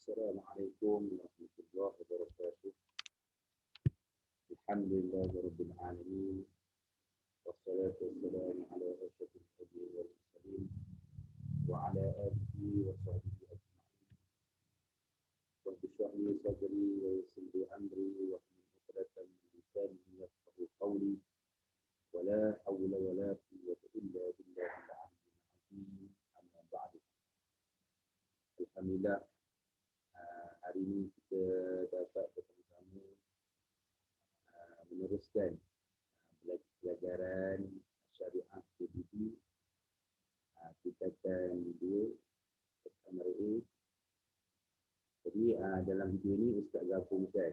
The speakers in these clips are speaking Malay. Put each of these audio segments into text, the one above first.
Assalamualaikum warahmatullahi wabarakatuh. Alhamdulillahirabbil alamin. Wassalatu wassalamu ala asyrafil anbiya'i wal mursalin wa ala alihi wa sahbihi ajma'in. Rabbi shrah li sadri wa yassir li amri wa hlul 'uqdatam min lisani yafqahu qawli. Wa la hawla wa la quwwata illa billahil 'aliyyil 'azim. Amma ba'du. Alhamdulillah, hari ini kita dapat bersama-sama meneruskan pelajaran syariah PBB tingkatan 2 SMRA. Jadi dalam video ini Ustaz gabungkan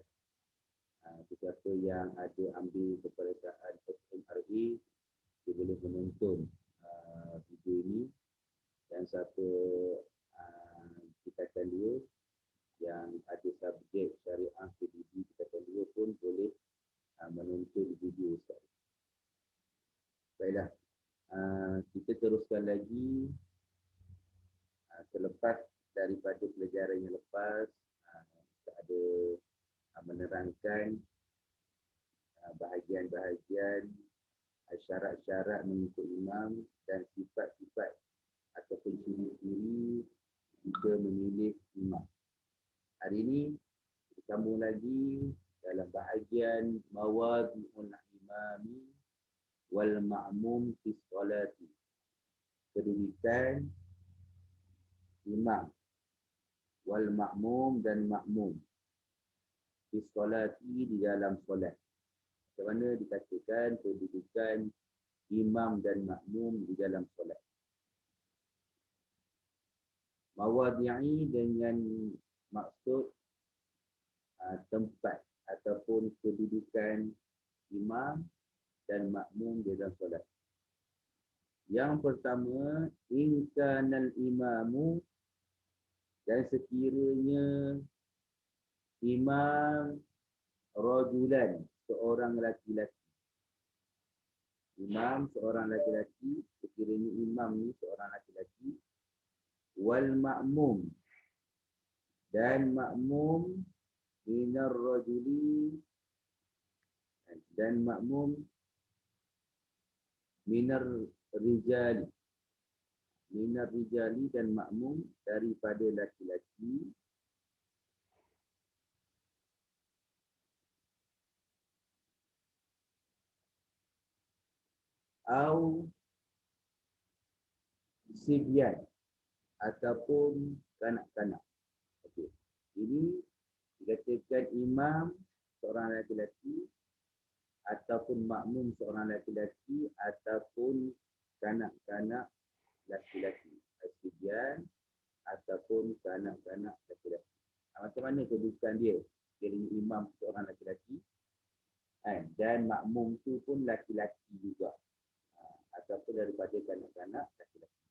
siapa yang ada ambil keperiksaan SMRA, dia boleh menonton video ini, dan siapa tingkatan 2 yang ada subjek syariah PBB tingkatan 2 pun boleh menonton video Ustaz. Baiklah, kita teruskan lagi. Selepas daripada pelajaran yang lepas, kita ada menerangkan bahagian-bahagian syarat-syarat mengikut imam dan sifat-sifat ataupun ciri-ciri kita memilih imam. Hari ini kita sambung lagi dalam bahagian mawadhi'ul imami wal ma'mum fi sholati. Kedudukan imam wal ma'mum dan ma'mum fi sholati, di dalam solat. Macam mana dikatakan kedudukan imam dan makmum di dalam solat. Mawadhi'i dengan maksud tempat ataupun kedudukan imam dan makmum di dalam solat. Yang pertama, in kanal imamu, dan sekiranya imam rajulan, seorang laki-laki. Imam seorang laki-laki, sekiranya imam ni seorang laki-laki. Wal ma'mum, dan makmum minar rajuli, dan makmum minar rijali, minar rijali, dan makmum daripada laki-laki. Au sibyan, ataupun kanak-kanak. Okey. Ini dikatakan imam seorang laki-laki, ataupun makmum seorang laki-laki, ataupun kanak-kanak laki-laki. Sibyan ataupun kanak-kanak laki-laki. Macam mana kedudukan dia? Sekiranya imam seorang laki-laki, dan makmum tu pun laki-laki juga, ataupun daripada kanak-kanak laki-laki.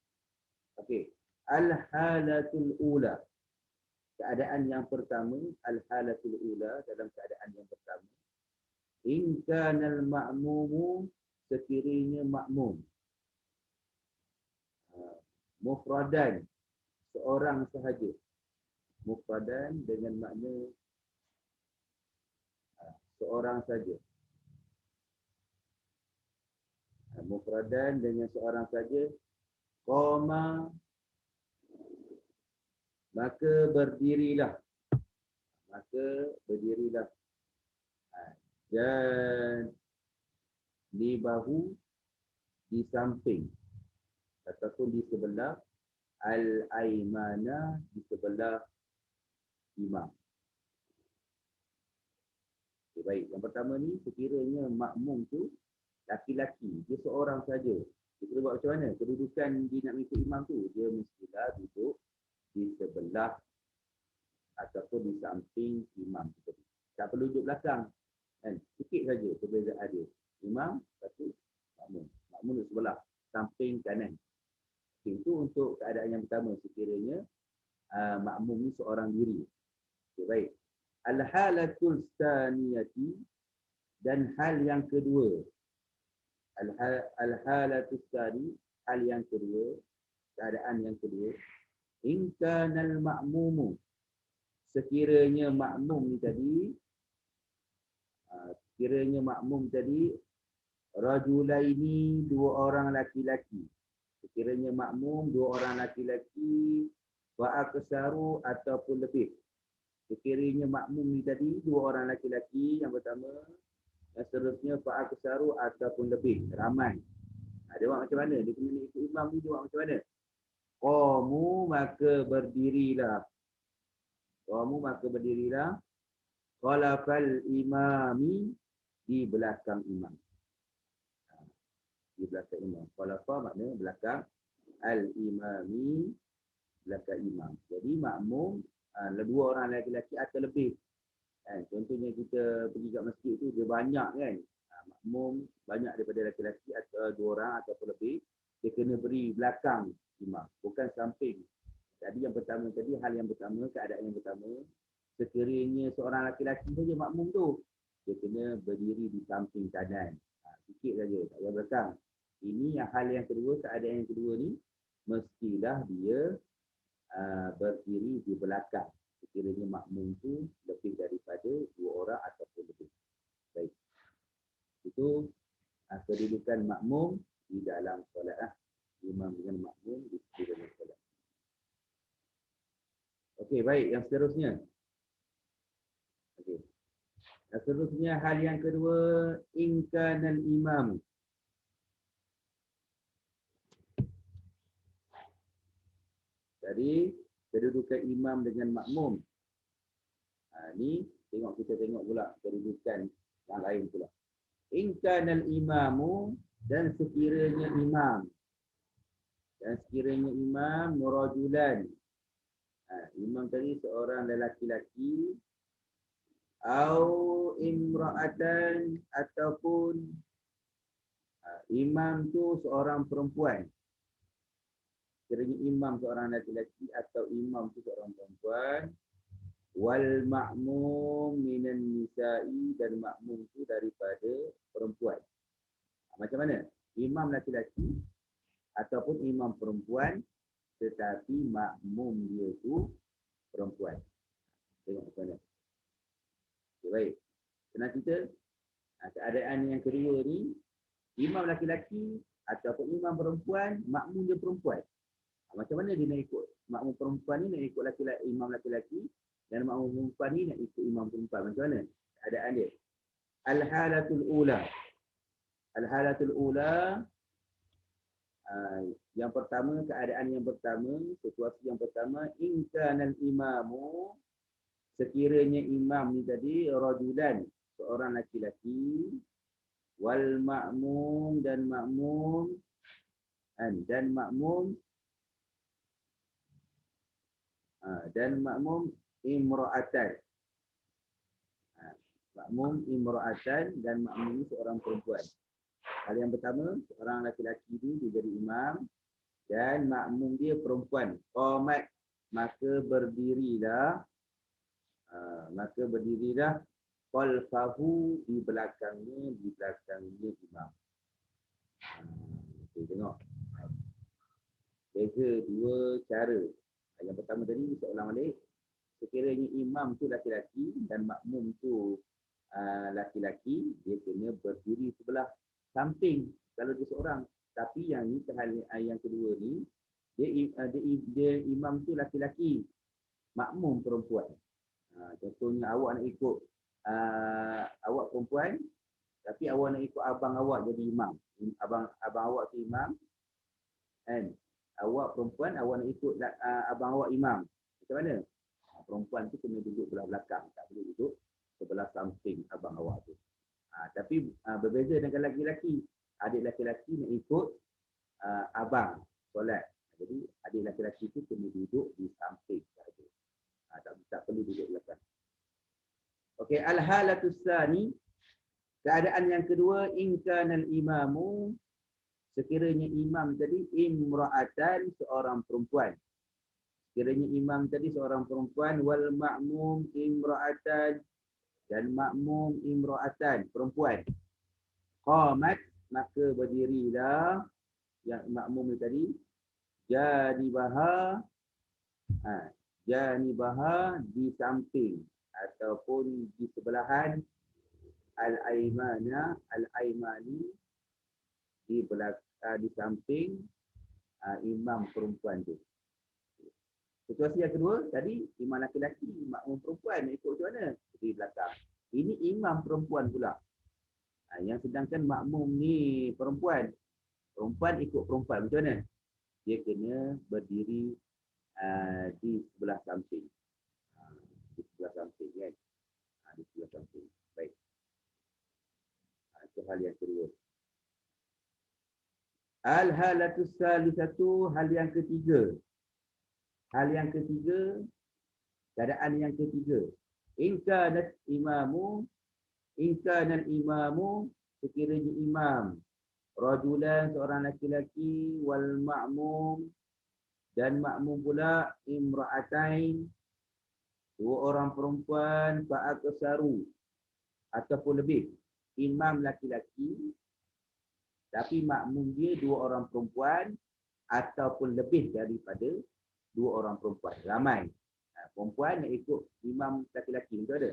Okey. Al-halatul ula, keadaan yang pertama. Al-halatul ula, dalam keadaan yang pertama. In kanal ma'mumu, sekiranya makmum mufradan, seorang sahaja. Mufradan dengan makna seorang saja. Mufradan dengan seorang saja. Qama, maka berdirilah. Maka berdirilah. Dan di bahu, di samping, ataupun di sebelah al-aimana, di sebelah imam. Okay, baik. Yang pertama ni, sekiranya makmum tu laki-laki, dia seorang saja. Kita buat macam mana? Kedudukan dia nak mengikut imam tu, dia mestilah duduk di sebelah ataupun di samping imam tu. Tak perlu duduk belakang. Kan? Sikit saja perbezaan dia. Imam, satu, makmum. Makmum duduk sebelah, samping kanan. Itu untuk keadaan yang pertama, sekiranya makmum ni seorang diri. Okay, baik. Al-halatul tsaniyati, dan hal yang kedua. Al-halatul tsani, hal yang kedua, keadaan yang kedua. In kanal ma'mumu, sekiranya makmum ni tadi, sekiranya makmum tadi rajulaini, dua orang laki-laki. Sekiranya makmum dua orang laki-laki, wa aksaru ataupun lebih. Sekiranya makmum ni tadi dua orang laki-laki yang pertama, yang seterusnya fa aksaru ataupun lebih, ramai. Dia buat macam mana? Dia kena ikut imam ni, dia buat macam mana? Qamu, maka berdirilah. Qamu, maka berdirilah. Khalafal imami, di belakang imam. Di belakang imam. Khalafa maknanya belakang. Al-imami, belakang imam. Jadi makmum, dua orang lelaki atau lebih. Contohnya kita pergi kat masjid tu, dia banyak kan. Makmum banyak daripada lelaki atau dua orang ataupun lebih. Dia kena beri belakang imam. Bukan samping. Jadi yang pertama tadi, hal yang pertama, keadaan yang pertama. Sekiranya seorang lelaki saja makmum tu, dia kena berdiri di samping kanan. Sikit saja, tak payah belakang. Ini hal yang kedua, keadaan yang kedua ni, mestilah dia berdiri di belakang. Sekiranya makmum tu lebih daripada dua orang ataupun lebih. Baik. Itu kedudukan makmum di dalam solat. Imam dengan makmum di dalam solat. Okey, baik. Yang seterusnya. Okey. Yang seterusnya, hal yang kedua, inkanal imam. Jadi, kedudukan imam dengan makmum. Ni kita tengok pula kedudukan yang lain pula. Inkanal imamu, dan sekiranya imam. Dan sekiranya imam murajulan. Imam tadi seorang lelaki-laki. Au imra'atan, ataupun imam tu seorang perempuan. Sekiranya imam seorang lelaki atau imam tu seorang perempuan. Wal ma'mum minan nisa'i, dan makmum tu daripada perempuan. Macam mana? Imam lelaki ataupun imam perempuan, tetapi makmum dia tu perempuan. Tengok macam mana. Okay, baik. Senang cerita, keadaan yang kedua ni, imam lelaki ataupun imam perempuan, makmum dia perempuan. Macam mana dia nak ikut makmum perempuan ni, nak ikut imam lelaki, dan makmum perempuan ni nak ikut imam perempuan. Macam mana keadaan dia? Al-halatul ula. Al-halatul ula, yang pertama, keadaan yang pertama, situasi yang pertama, in kanal imamu, sekiranya imam ni tadi rajulan, seorang laki-laki, wal ma'mum, dan makmum imra'atan. Makmum imra'atan, dan makmum seorang perempuan. Hal yang pertama, seorang laki-laki ni dia jadi imam dan makmum dia perempuan. Qamat, maka berdirilah khalfahu, di belakangnya imam. Okey, tengok. Beza dua cara. Yang pertama tadi kita ulang balik. Sekiranya imam tu laki-laki dan makmum tu laki-laki, dia kena berdiri sebelah samping kalau dia seorang. Tapi yang ni, hal yang kedua ni, dia imam tu laki-laki, makmum perempuan. Contohnya awak nak ikut awak perempuan, tapi awak nak ikut abang awak jadi imam. Abang awak tu imam, kan? Awak perempuan, awak nak ikut abang awak imam. Macam mana? Perempuan tu kena duduk sebelah belakang, tak boleh duduk sebelah samping abang awak tu. Tapi berbeza dengan laki-laki. Adik laki-laki nak ikut abang solat. Jadi adik laki-laki tu kena duduk di samping saja. Tak perlu duduk belakang. Okey, al-halatus tsani, keadaan yang kedua, in kanal imamu, sekiranya imam tadi imra'atan, seorang perempuan. Sekiranya imam tadi seorang perempuan, wal ma'mum imra'atan, dan makmum imra'atan, perempuan. Qamat, maka berdirilah yang makmum tadi, janibaha, janibaha di samping ataupun di sebelahan al-aimani di samping imam perempuan tu. Situasi yang kedua tadi imam laki-laki, makmum perempuan ikut macam mana? Di belakang. Ini imam perempuan pula. Yang sedangkan makmum ni perempuan. Perempuan ikut perempuan macam mana? Dia kena berdiri di sebelah samping. Di sebelah samping kan. Di sebelah samping. Baik. Itu hal yang kedua. Al-halatus salisatu, hal yang ketiga. Hal yang ketiga, keadaan yang ketiga. In kanal imamu, sekiranya imam, rajulan seorang laki-laki, wal ma'mum, dan makmum pula imra'atain, dua orang perempuan, fa'aksaru, ataupun lebih. Imam laki-laki, tapi makmum dia dua orang perempuan, ataupun lebih daripada dua orang perempuan. Ramai. Perempuan yang ikut imam laki-laki itu ada.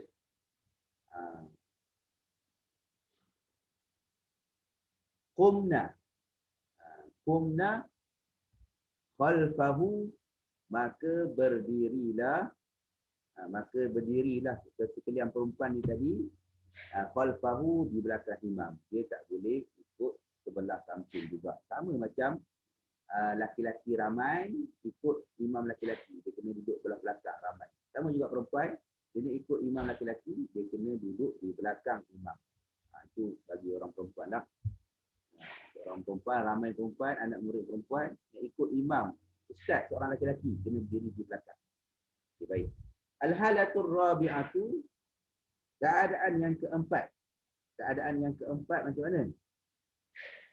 Qumna khalfahu, maka berdirilah sekalian perempuan ni tadi khalfahu, di belakang imam. Dia tak boleh ikut sebelah samping juga. Sama macam laki-laki ramai ikut imam laki-laki, dia kena duduk belah belakang ramai. Sama juga perempuan, dia ikut imam laki-laki, dia kena duduk di belakang imam. Itu bagi orang perempuan lah. Orang perempuan, ramai perempuan, anak murid perempuan yang ikut imam, ustaz seorang laki-laki, kena berdiri di belakang. Okay, baik. Al-halatur rabi'atu, keadaan yang keempat. Keadaan yang keempat macam mana?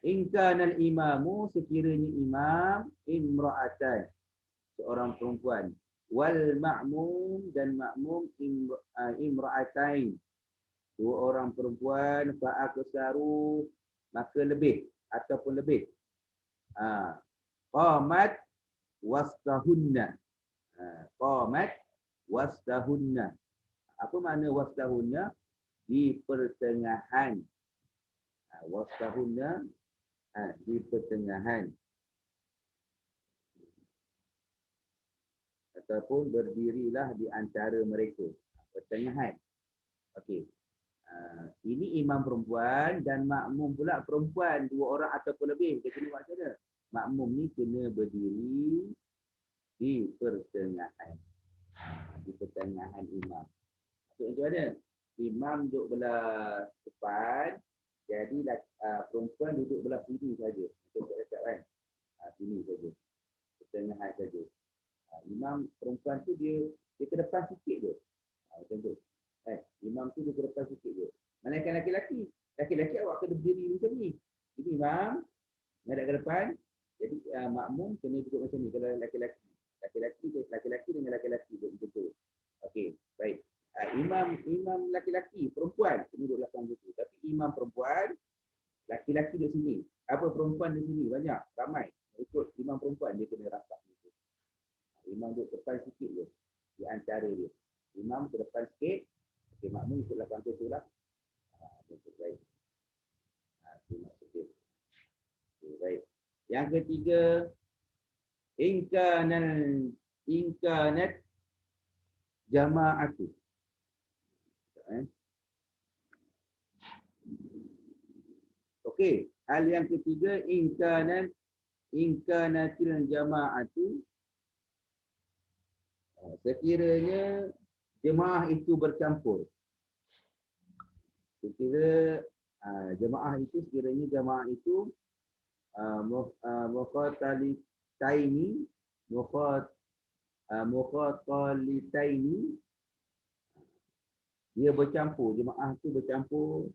In kanal imamu, sekiranya imam, imra'atan, seorang perempuan, wal ma'mum, dan makmum imra'atain, dua orang perempuan, fa'aksaru, maka lebih ataupun lebih. Qamat wastahunna. Qamat wastahunna. Apa makna wastahunna? Di pertengahan. Wastahunna, di pertengahan. Ataupun berdirilah di antara mereka. Pertengahan. Okey. Ini imam perempuan dan makmum pula perempuan, dua orang ataupun lebih. Dia kena buat macam mana? Makmum ni kena berdiri di pertengahan. Di pertengahan imam. Maksud macam mana? Imam duduk belah depan, jadi perempuan duduk belah sini saja. Macam cakap kan? Sini saja. Pertengahan saja. Imam perempuan tu dia ke depan sikit je. Macam tu. Imam tu dia ke depan sikit je. Malaikat laki-laki. Laki-laki awak kena berdiri macam ni. Ini imam, menghadap ke depan. Jadi makmum kena duduk macam ni. Kalau laki-laki. Laki-laki dengan laki-laki duduk macam tu. Okey, baik. Imam laki-laki, perempuan kena duduk belakang situ. Tapi imam perempuan, laki-laki di sini. Apa perempuan di sini? Banyak, ramai. Ikut imam perempuan, dia kena rapat gitu. Imam duduk depan sikit je. Di antara dia. Imam ke depan sikit. Okey, makmum ikut belakang tu lah. Baik. Itu maksud dia. Okay, baik. Yang ketiga, inkanat jama'atu. Okey, hal yang ketiga, inkanatil jama'atu, sekiranya jemaah itu bercampur. Sekiranya jemaah itu mukhatalitaini, dia bercampur, jemaah itu bercampur,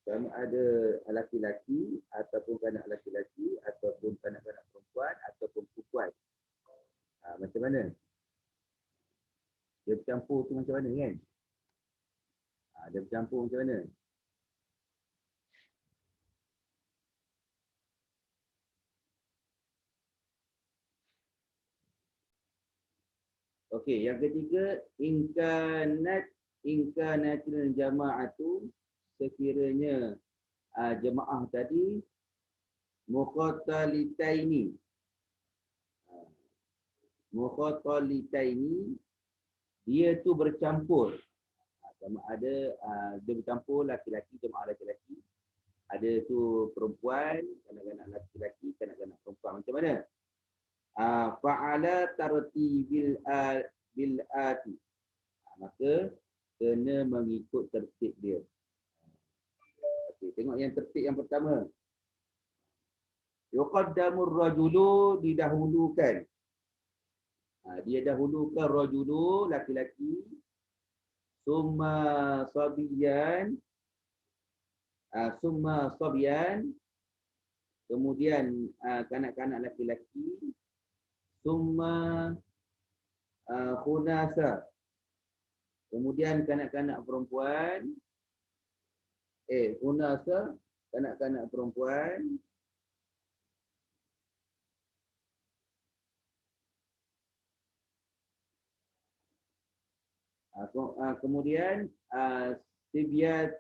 sama ada laki-laki ataupun kanak laki-laki ataupun kanak-kanak perempuan ataupun perempuan. Macam mana? Dia bercampur tu macam mana kan? Dia bercampur macam mana? Okey, yang ketiga inkanatil jama'atu, sekiranya jemaah tadi mukhatalitaini. Mukhatalitaini, dia tu bercampur. Sama ada dia bercampur laki-laki, jemaah laki-laki. Ada tu perempuan, kanak-kanak laki-laki, kanak-kanak perempuan. Macam mana? Fa'ala tartibil bil ati. Maka kena mengikut tertib dia. Okey, tengok yang tertib yang pertama. Yuqaddamur rajulu, didahulukan. Dia dahulukan rajulu, laki-laki. Summa sabiyan. Summa sabiyan. Kemudian kanak-kanak laki-laki. Summa khunasa. Kemudian kanak-kanak perempuan. Khunasa, kanak-kanak perempuan. Kemudian sibiat,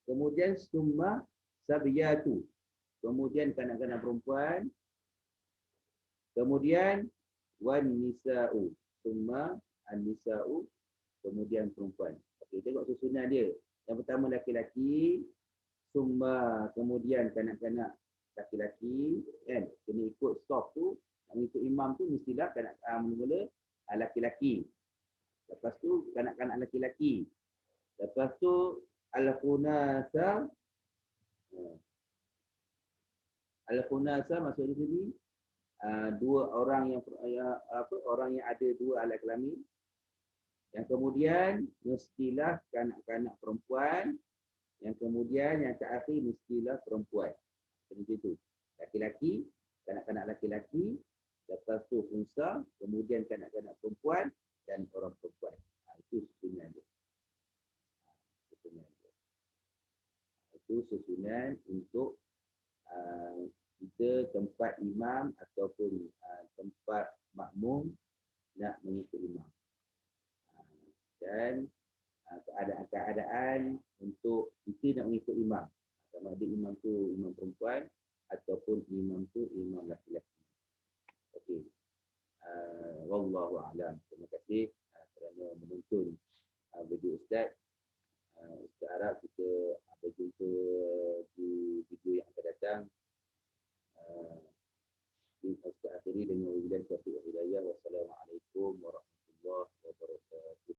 kemudian summa sabiyatu. Kemudian kanak-kanak perempuan. Kemudian wan nisa'u. Summa an-nisa'u. Kemudian perempuan. Okey, tengok susunan dia. Yang pertama laki-laki, summa, kemudian kanak-kanak laki-laki, kan? Kena ikut stop tu, nak ikut imam tu mestilah kanak-kanak mula-mula laki-laki. Lepas tu kanak-kanak laki-laki. Lepas tu al-khunasa. Al-khunasa maksud di sini dua orang yang orang yang ada dua alat kelamin. Yang kemudian mestilah kanak-kanak perempuan. Yang kemudian yang terakhir mestilah perempuan. Seperti itu. Laki-laki, kanak-kanak laki-laki, lepas tu unsa, kemudian kanak-kanak perempuan dan orang perempuan. Itu susunan dia. Itu susunan untuk kita tempat imam ataupun tempat makmum nak mengikut imam. Dan keadaan untuk kita nak mengikut imam. Sama ada imam tu imam perempuan ataupun imam tu imam laki-laki. Okey. Wallahu a'lam. Terima kasih kerana menonton video Ustaz. Ustaz harap kita berjumpa di video yang akan datang. Ustaz akhiri dengan wabillahi taufiq wal hidayah. Wassalamualaikum